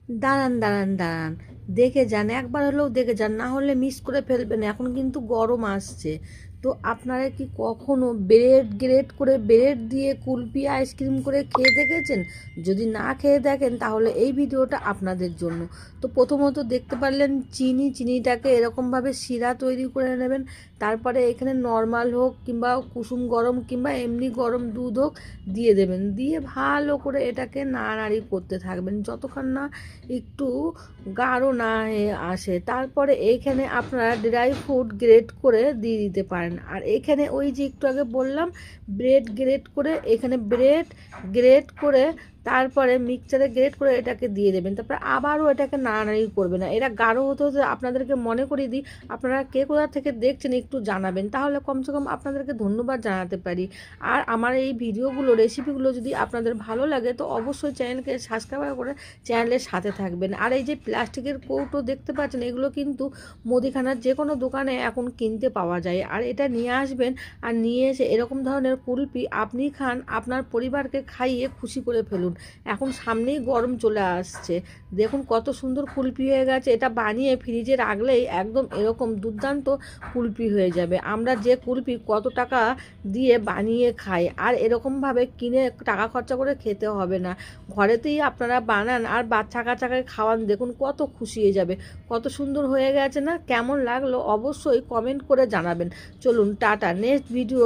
দাঁড়ান দাঁড়ান দাঁড়ান, দেখে যান, একবার হলেও দেখে যান, না হলে মিস করে ফেলবেন। এখন কিন্তু গরম আসছে। তো আপনারা কি কখনো ব্রেড গ্রেট করে ব্রেড দিয়ে কুলফি আইসক্রিম করে খেয়ে দেখেছেন? যদি না খেয়ে দেখেন তাহলে এই ভিডিওটা আপনাদের জন্য। তো প্রথমত দেখতে পারলেন চিনিটাকে এরকমভাবে শিরা তৈরি করে নেবেন। তারপরে এখানে নর্মাল হোক কিংবা কুসুম গরম কিংবা এমনি গরম দুধ হোক দিয়ে দেবেন, দিয়ে ভালো করে এটাকে নাড়ানাড়ি করতে থাকবেন যতক্ষণ না একটু গাঢ় না হয়ে আসে। তারপরে এইখানে আপনারা ড্রাই ফ্রুট গ্রেট করে দিয়ে দিতে পারেন। আর এখানে ওই যে একটু আগে বললাম ব্রেড গ্রেট করে, এখানে ব্রেড গ্রেট করে তারপরে মিক্সচারে গ্রেট করে এটাকে দিয়ে দেবেন। তারপরে আবারও এটাকে নাড়ানাড়ি করবেন না। এরা গাঢ় হতে হতে আপনাদেরকে মনে করিয়ে দিই, আপনারা কে কোথা থেকে দেখছেন একটু জানাবেন, তাহলে কমসে কম আপনাদেরকে ধন্যবাদ জানাতে পারি। আর আমার এই ভিডিওগুলো রেসিপিগুলো যদি আপনাদের ভালো লাগে তো অবশ্যই চ্যানেলকে সাবস্ক্রাইব করে চ্যানেলের সাথে থাকবেন। আর এই যে প্লাস্টিকের কৌটো দেখতে পাচ্ছেন, এগুলো কিন্তু মুদিখানার যে কোনো দোকানে এখন কিনতে পাওয়া যায়। আর এটা নিয়ে আসবেন, আর নিয়ে এসে এরকম ধরনের কুলফি আপনি খান, আপনার পরিবারকে খাইয়ে খুশি করে ফেলুন। এখন সামনেই গরম চলে আসছে, দেখুন কত সুন্দর কুলফি হয়ে গেছে। এটা বানিয়ে ফ্রিজে রাখলেই একদম এরকম দুর্দান্ত কুলফি হয়ে যাবে। আমরা যে কুলফি কত টাকা দিয়ে বানিয়ে খাই, আর এরকমভাবে কিনে টাকা খরচা করে খেতে হবে না। ঘরেতেই আপনারা বানান আর বাচ্চা কাচ্চাকে খাওয়ান, দেখুন কত খুশি হয়ে যাবে। কত সুন্দর হয়ে গেছে না? কেমন লাগলো অবশ্যই কমেন্ট করে জানাবেন। চলুন টাটা, নেক্সট ভিডিও